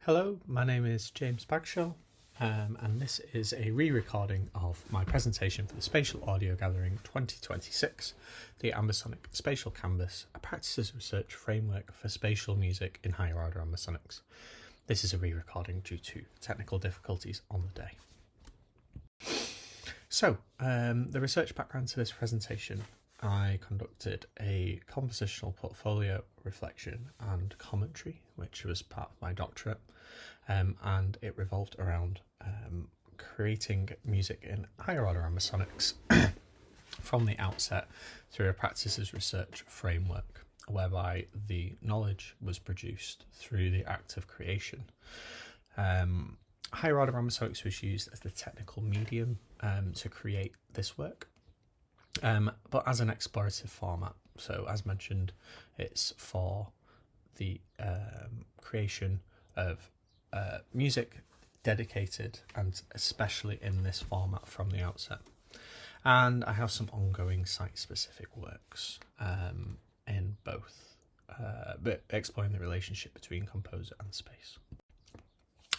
Hello, my name is James Bagshaw, and this is a re-recording of my presentation for the Spatial Audio Gathering 2026, the Ambisonic Spatial Canvas, a practices research framework for spatial music in higher-order ambisonics. This is a re-recording due to technical difficulties on the day. So, the research background to this presentation: I conducted a compositional portfolio, reflection and commentary, which was part of my doctorate, and it revolved around creating music in higher order ambisonics from the outset through a practices research framework, whereby the knowledge was produced through the act of creation. Higher order ambisonics was used as the technical medium to create this work. But as an explorative format, so as mentioned, it's for the creation of music dedicated and especially in this format from the outset. And I have some ongoing site-specific works in both, but exploring the relationship between composer and space.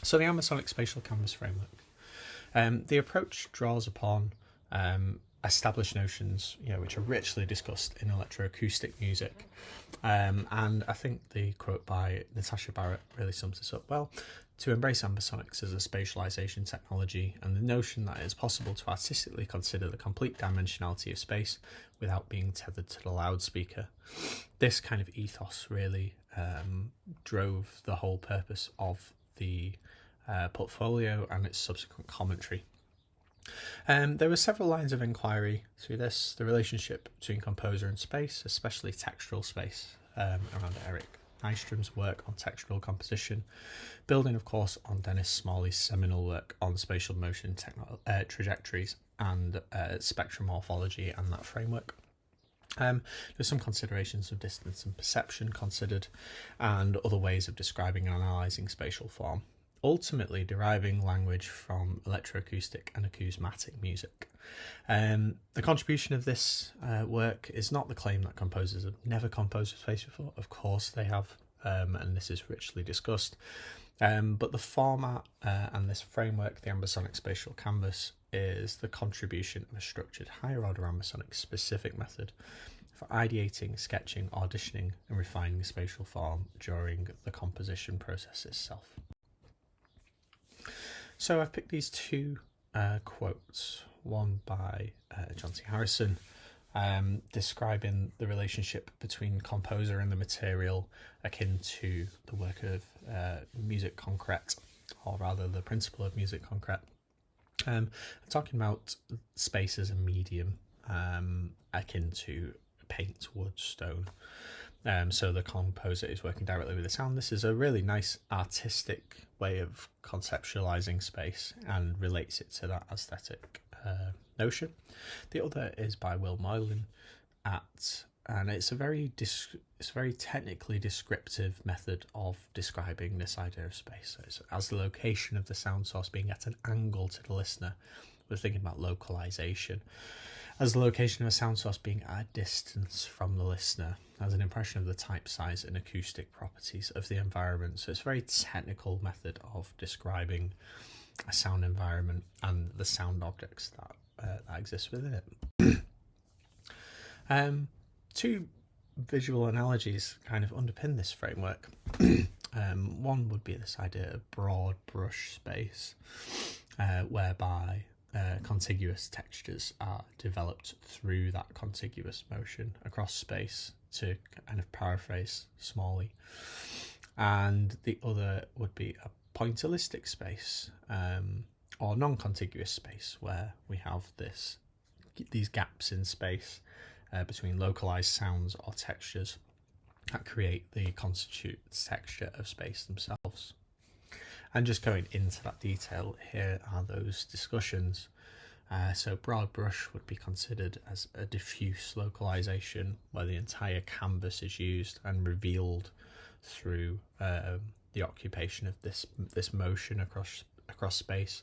So the Ambisonic Spatial Canvas framework. The approach draws upon established notions, which are richly discussed in electroacoustic music, and I think the quote by Natasha Barrett really sums this up well: to embrace ambisonics as a spatialization technology and the notion that it is possible to artistically consider the complete dimensionality of space without being tethered to the loudspeaker. This kind of ethos really drove the whole purpose of the portfolio and its subsequent commentary. There were several lines of inquiry through this: the relationship between composer and space, especially textural space, around Eric Nystrom's work on textural composition, building of course on Dennis Smalley's seminal work on spatial motion trajectories and spectrum morphology and that framework. There's some considerations of distance and perception considered, and other ways of describing and analysing spatial form, ultimately deriving language from electroacoustic and acousmatic music. The contribution of this work is not the claim that composers have never composed with space before. Of course they have, and this is richly discussed. But the format and this framework, the Ambisonic Spatial Canvas, is the contribution of a structured higher order ambisonic specific method for ideating, sketching, auditioning and refining spatial form during the composition process itself. So I've picked these two quotes, one by John C. Harrison, describing the relationship between composer and the material, akin to the work of musique concrète, or rather the principle of musique concrète. Talking about space as a medium, akin to paint, wood, stone. So the composer is working directly with the sound. This is a really nice artistic way of conceptualizing space and relates it to that aesthetic notion. The other is by Will Moylan, and it's a very technically descriptive method of describing this idea of space. So it's as the location of the sound source being at an angle to the listener. We're thinking about localization. As the location of a sound source being at a distance from the listener, as an impression of the type, size and acoustic properties of the environment. So it's a very technical method of describing a sound environment and the sound objects that exist within it. Two visual analogies kind of underpin this framework. One would be this idea of broad brush space, whereby contiguous textures are developed through that contiguous motion across space, to kind of paraphrase Smalley. And the other would be a pointillistic space, or non-contiguous space, where we have these gaps in space between localized sounds or textures that create the constitute texture of space themselves. And just going into that detail, here are those discussions. So broad brush would be considered as a diffuse localization, where the entire canvas is used and revealed through the occupation of this motion across space,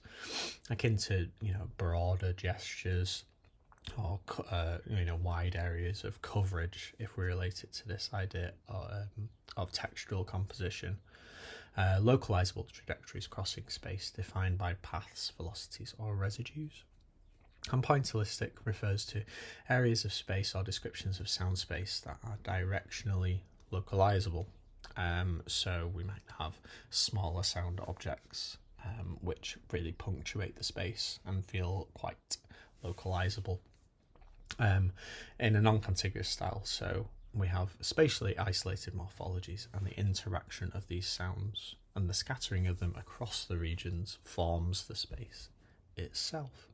akin to broader gestures or wide areas of coverage, if we relate it to this idea of textual composition. localizable trajectories crossing space defined by paths, velocities, or residues. And pointillistic refers to areas of space or descriptions of sound space that are directionally localizable. So we might have smaller sound objects which really punctuate the space and feel quite localizable in a non-contiguous style. So we have spatially isolated morphologies, and the interaction of these sounds and the scattering of them across the regions forms the space itself.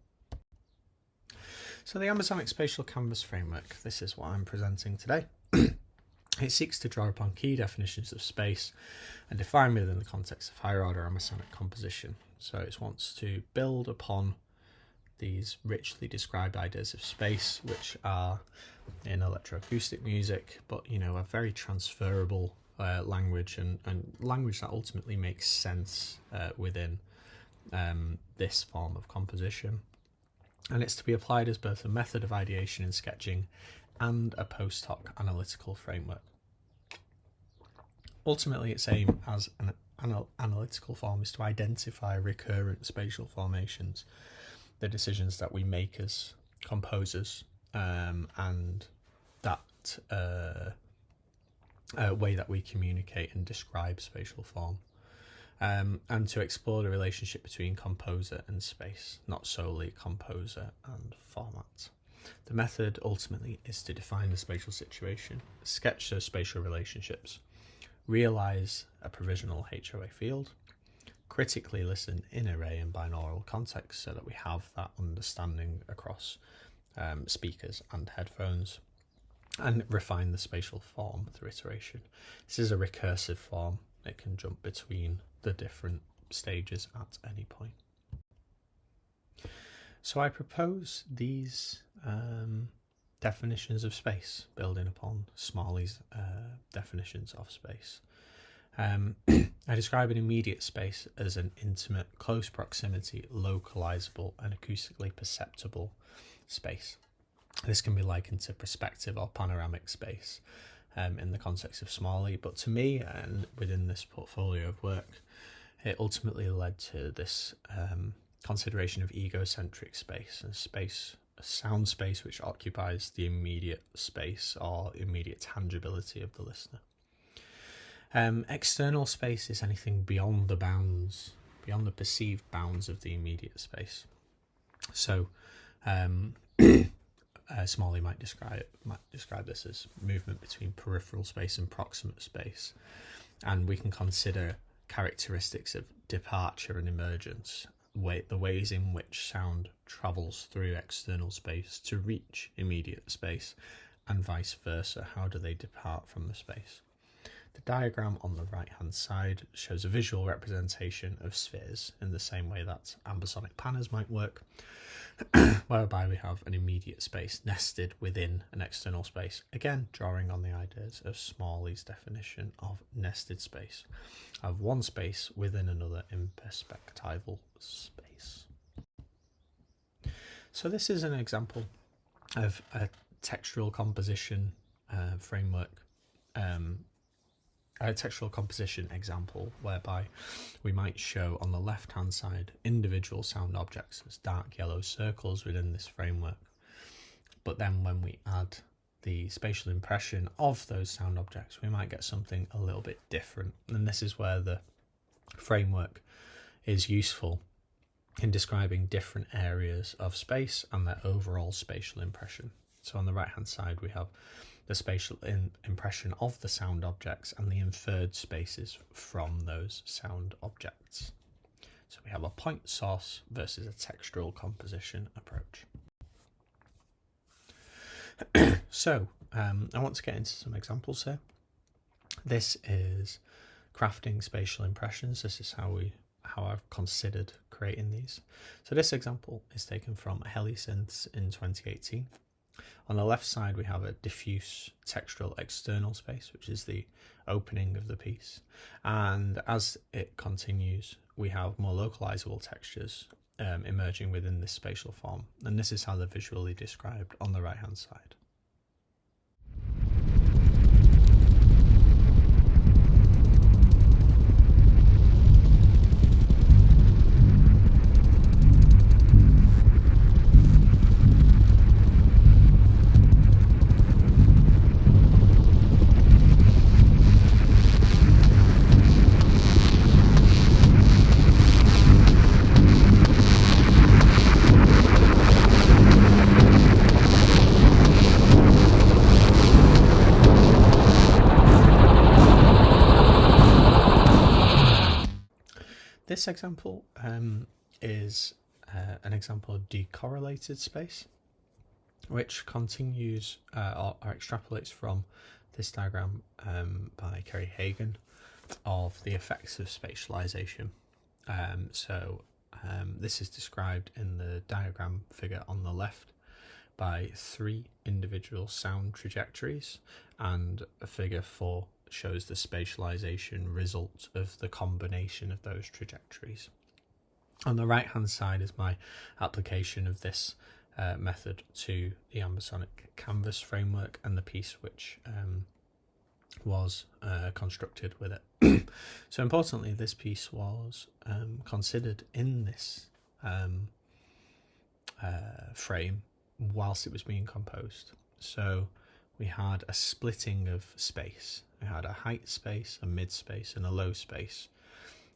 So the Ambisonic Spatial Canvas framework, this is what I'm presenting today. It seeks to draw upon key definitions of space and define within the context of higher-order Ambisonic composition. So it wants to build upon these richly described ideas of space, which are in electroacoustic music, but a very transferable language and language that ultimately makes sense within this form of composition. And it's to be applied as both a method of ideation and sketching and a post hoc analytical framework. Ultimately, its aim as an analytical form is to identify recurrent spatial formations, the decisions that we make as composers, and that way that we communicate and describe spatial form. And to explore the relationship between composer and space, not solely composer and format. The method ultimately is to define the spatial situation, sketch those spatial relationships, realise a provisional HOA field, critically listen in array and binaural context so that we have that understanding across speakers and headphones, and refine the spatial form through iteration. This is a recursive form. It can jump between the different stages at any point. So I propose these definitions of space, building upon Smalley's definitions of space. I describe an immediate space as an intimate, close proximity, localizable and acoustically perceptible space. This can be likened to perspective or panoramic space in the context of Smalley, but to me, and within this portfolio of work, it ultimately led to this consideration of egocentric space and space, a sound space which occupies the immediate space or immediate tangibility of the listener. External space is anything beyond the bounds, beyond the perceived bounds of the immediate space. So Smalley might describe this as movement between peripheral space and proximate space, and we can consider characteristics of departure and emergence, the ways in which sound travels through external space to reach immediate space, and vice versa. How do they depart from the space? The diagram on the right hand side shows a visual representation of spheres in the same way that ambisonic panners might work, whereby we have an immediate space nested within an external space, again drawing on the ideas of Smalley's definition of nested space, of one space within another in perspectival space. So this is an example of a textual composition framework, a textual composition example whereby we might show on the left hand side individual sound objects as dark yellow circles within this framework, but then when we add the spatial impression of those sound objects we might get something a little bit different, and this is where the framework is useful in describing different areas of space and their overall spatial impression. So on the right hand side we have the spatial impression of the sound objects and the inferred spaces from those sound objects. So we have a point source versus a textural composition approach. So I want to get into some examples here. This is crafting spatial impressions. This is how I've considered creating these. So this example is taken from Helysynths in 2018. On the left side we have a diffuse textural external space, which is the opening of the piece, and as it continues we have more localizable textures emerging within this spatial form, and this is how they're visually described on the right hand side. This example is an example of decorrelated space, which continues or extrapolates from this diagram by Kerry Hagen of the effects of spatialization. This is described in the diagram figure on the left by 3 individual sound trajectories, and figure 4 shows the spatialization result of the combination of those trajectories. On the right hand side is my application of this method to the Ambisonic Canvas framework and the piece which was constructed with it. So importantly, this piece was considered in this frame whilst it was being composed. So we had a splitting of space. We had a height space, a mid space, and a low space.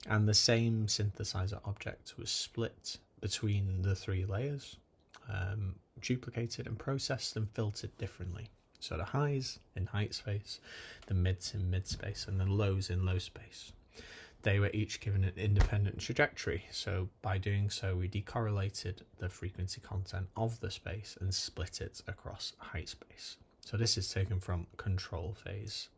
And the same synthesizer object was split between the 3 layers, duplicated and processed and filtered differently. So the highs in height space, the mids in mid space, and the lows in low space. They were each given an independent trajectory. So by doing so, we decorrelated the frequency content of the space and split it across height space. So this is taken from control phase.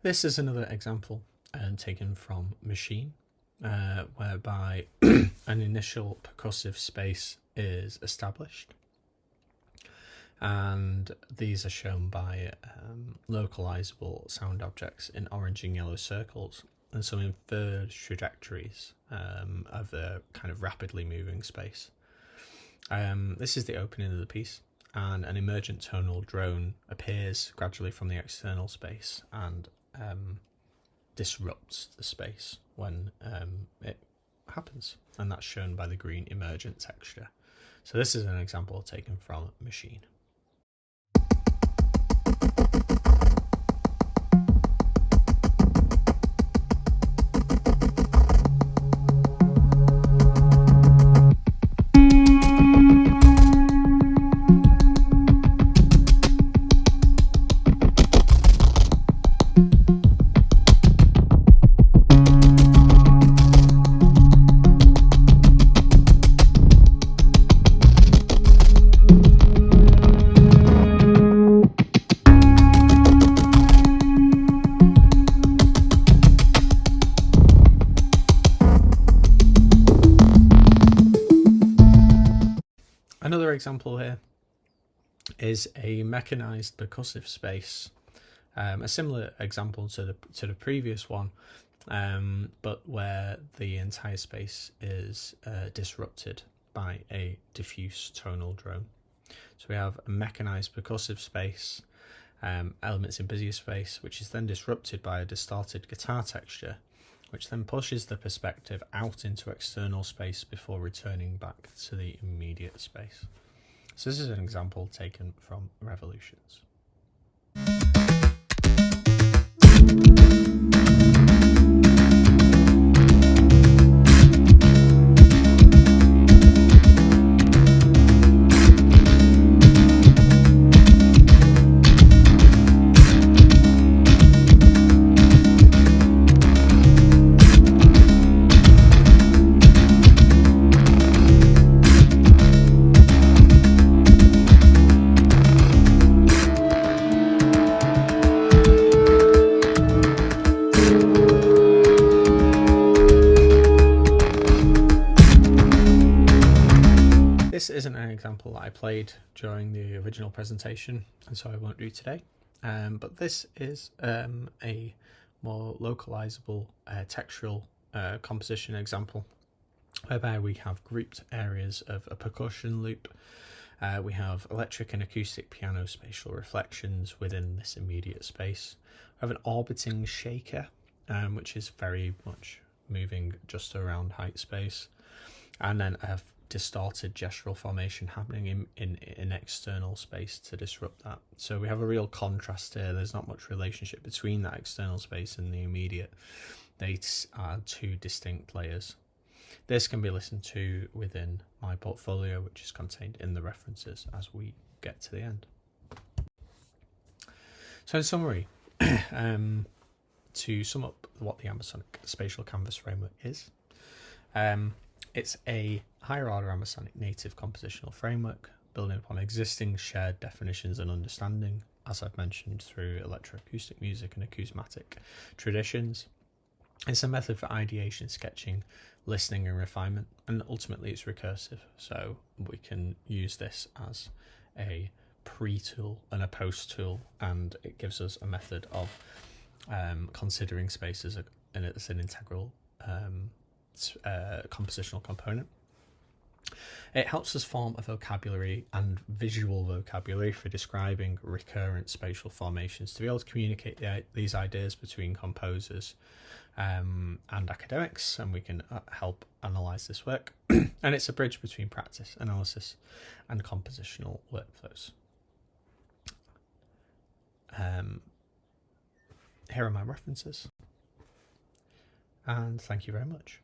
This is another example taken from Machine, whereby an initial percussive space is established, and these are shown by localizable sound objects in orange and yellow circles, and some inferred trajectories of the kind of rapidly moving space. This is the opening of the piece, and an emergent tonal drone appears gradually from the external space and disrupts the space when it happens, and that's shown by the green emergent texture. So this is an example taken from Machine. Another example here is a mechanized percussive space, a similar example to the previous one, but where the entire space is disrupted by a diffuse tonal drone. So we have a mechanized percussive space, elements in busier space, which is then disrupted by a distorted guitar texture, which then pushes the perspective out into external space before returning back to the immediate space. So this is an example taken from Revolutions. This isn't an example that I played during the original presentation, and so I won't do today. But this is a more localizable textural composition example, whereby we have grouped areas of a percussion loop We have electric and acoustic piano spatial reflections within this immediate space. We have an orbiting shaker, which is very much moving just around height space, and then I have distorted gestural formation happening in external space to disrupt that. So we have a real contrast here. There's not much relationship between that external space and the immediate. They are two distinct layers. This can be listened to within my portfolio, which is contained in the references as we get to the end. So in summary, to sum up what the Ambisonic Spatial Canvas framework is, it's a higher-order ambisonic native compositional framework building upon existing shared definitions and understanding, as I've mentioned, through electroacoustic music and acousmatic traditions. It's a method for ideation, sketching, listening and refinement, and ultimately it's recursive, so we can use this as a pre-tool and a post-tool, and it gives us a method of considering space as an integral compositional component. It helps us form a vocabulary and visual vocabulary for describing recurrent spatial formations, to be able to communicate these ideas between composers and academics, and we can help analyse this work. And it's a bridge between practice, analysis and compositional workflows. Here are my references, and thank you very much.